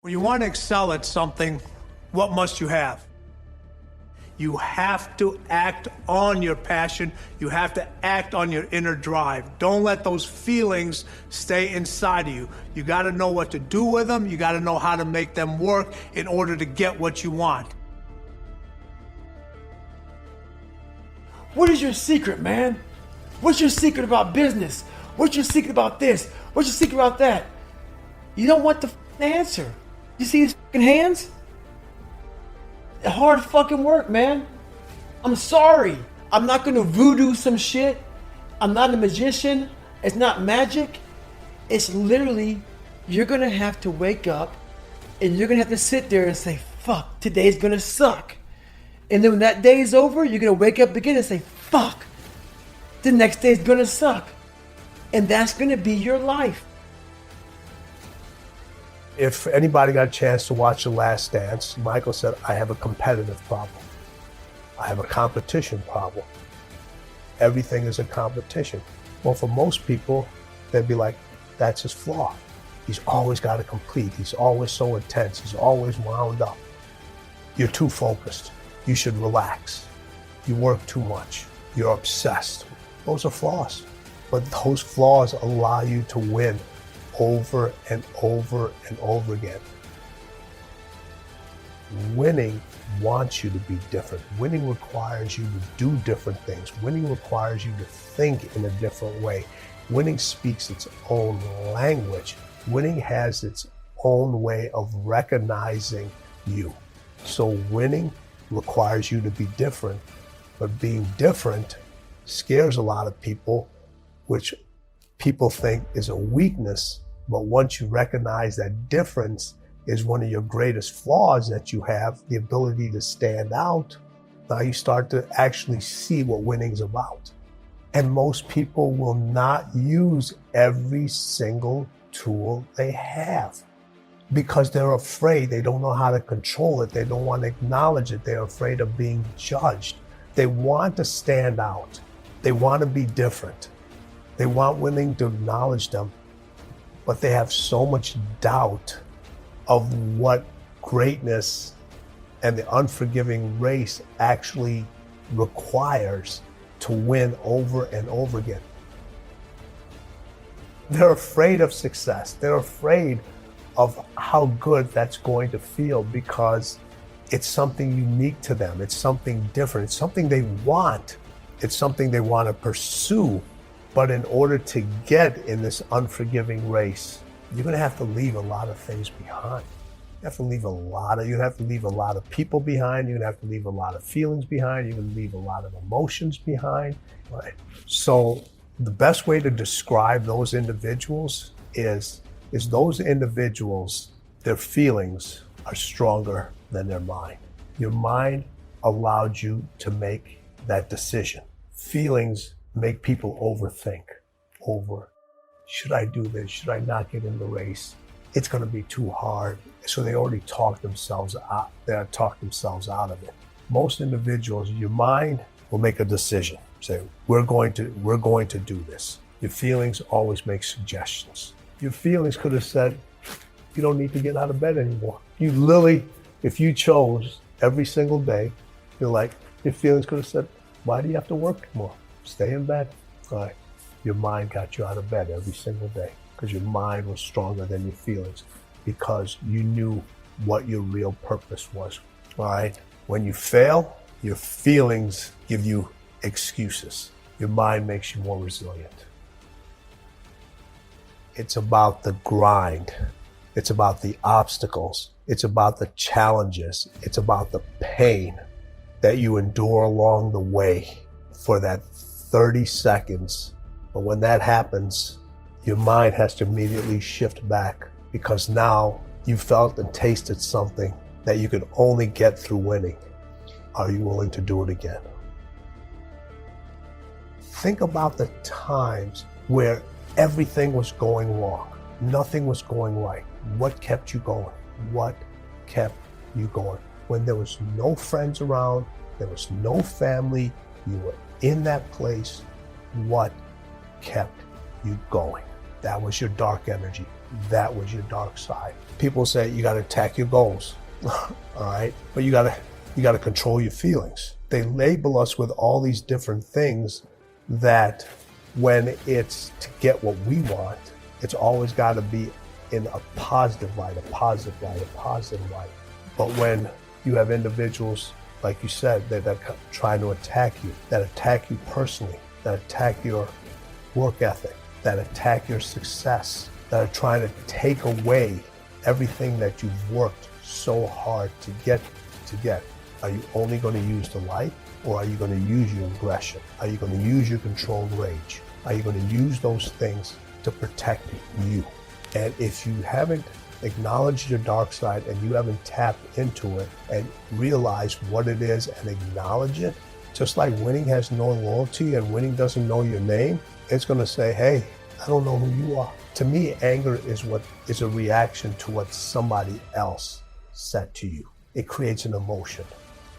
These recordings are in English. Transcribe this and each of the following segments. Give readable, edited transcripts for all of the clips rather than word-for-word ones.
When you want to excel at something, what must you have? You have to act on your passion. You have to act on your inner drive. Don't let those feelings stay inside of you. You got to know what to do with them. You got to know how to make them work in order to get what you want. What is your secret, man? What's your secret about business? What's your secret about this? What's your secret about that? You don't want the answer. You see these fucking hands? Hard fucking work, man. I'm sorry. I'm not gonna voodoo some shit. I'm not a magician. It's not magic. It's literally, you're gonna have to wake up and you're gonna have to sit there and say, fuck, today's gonna suck. And then when that day is over, you're gonna wake up again and say, fuck, the next day's gonna suck. And that's gonna be your life. If anybody got a chance to watch The Last Dance, Michael said, I have a competitive problem. I have a competition problem. Everything is a competition. Well, for most people, they'd be like, that's his flaw. He's always got to complete. He's always so intense. He's always wound up. You're too focused. You should relax. You work too much. You're obsessed. Those are flaws. But those flaws allow you to win over and over and over again. Winning wants you to be different. Winning requires you to do different things. Winning requires you to think in a different way. Winning speaks its own language. Winning has its own way of recognizing you. So winning requires you to be different, but being different scares a lot of people, which people think is a weakness. But once you recognize that difference is one of your greatest flaws that you have, the ability to stand out, now you start to actually see what winning's about. And most people will not use every single tool they have because they're afraid. They don't know how to control it. They don't want to acknowledge it. They're afraid of being judged. They want to stand out. They want to be different. They want winning to acknowledge them. But they have so much doubt of what greatness and the unforgiving race actually requires to win over and over again. They're afraid of success. They're afraid of how good that's going to feel because it's something unique to them. It's something different. It's something they want. It's something they want to pursue. But in order to get in this unforgiving race, you're going to have to leave a lot of things behind. You have to leave a lot of people behind. You're going to have to leave a lot of feelings behind. You're going to leave a lot of emotions behind. Right? So the best way to describe those individuals is those individuals, their feelings are stronger than their mind. Your mind allowed you to make that decision. Feelings make people overthink. Should I do this? Should I not get in the race? It's going to be too hard. So they already talk themselves out. They talk themselves out of it. Most individuals, your mind will make a decision. Say, we're going to do this. Your feelings always make suggestions. Your feelings could have said, you don't need to get out of bed anymore. You literally, if you chose every single day, you're like, your feelings could have said, why do you have to work more? Stay in bed. All right. Your mind got you out of bed every single day because your mind was stronger than your feelings because you knew what your real purpose was. All right. When you fail, your feelings give you excuses. Your mind makes you more resilient. It's about the grind. It's about the obstacles. It's about the challenges. It's about the pain that you endure along the way for that 30 seconds. But when that happens, your mind has to immediately shift back because now you felt and tasted something that you could only get through winning. Are you willing to do it again? Think about the times where everything was going wrong. Nothing was going right. What kept you going? What kept you going? When there was no friends around, there was no family, you were in that place, what kept you going? That was your dark energy. that was your dark side. People say you got to attack your goals, all right? But you got to control your feelings. They label us with all these different things that when it's to get what we want, it's always got to be in a positive light, a positive light, a positive light. But when you have individuals, like you said, that are trying to attack you personally, that attack your work ethic, that attack your success, that are trying to take away everything that you've worked so hard to get. Are you only going to use the light, or are you going to use your aggression? Are you going to use your controlled rage? Are you going to use those things to protect you? And if you haven't acknowledged your dark side and you haven't tapped into it and realized what it is and acknowledge it, just like winning has no loyalty and winning doesn't know your name, it's going to say, hey, I don't know who you are. To me, anger is a reaction to what somebody else said to you. It creates an emotion.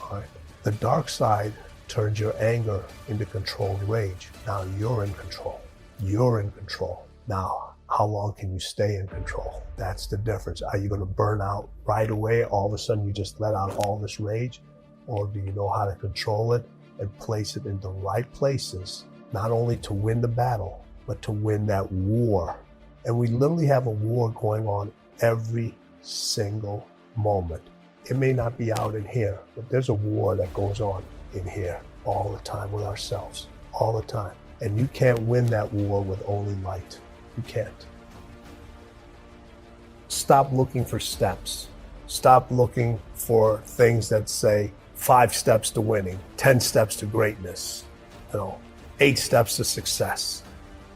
All right? The dark side turns your anger into controlled rage. Now you're in control. You're in control. Now, how long can you stay in control? That's the difference. Are you going to burn out right away? All of a sudden you just let out all this rage? Or do you know how to control it and place it in the right places, not only to win the battle, but to win that war? And we literally have a war going on every single moment. It may not be out in here, but there's a war that goes on in here all the time with ourselves, all the time. And you can't win that war with only light. You can't. Stop looking for steps. Stop looking for things that say 5 steps to winning, 10 steps to greatness, 8 steps to success.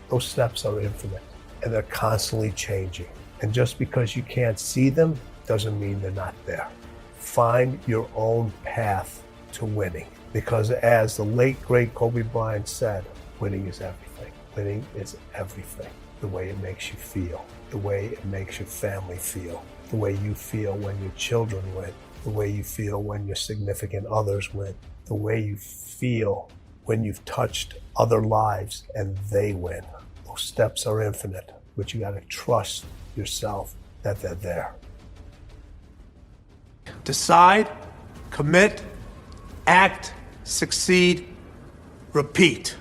Those steps are infinite and they're constantly changing. And just because you can't see them doesn't mean they're not there. Find your own path to winning. Because as the late, great Kobe Bryant said, winning is everything. Winning is everything. The way it makes you feel, the way it makes your family feel, the way you feel when your children win, the way you feel when your significant others win, the way you feel when you've touched other lives and they win. Those steps are infinite, but you got to trust yourself that they're there. Decide, commit, act, succeed, repeat.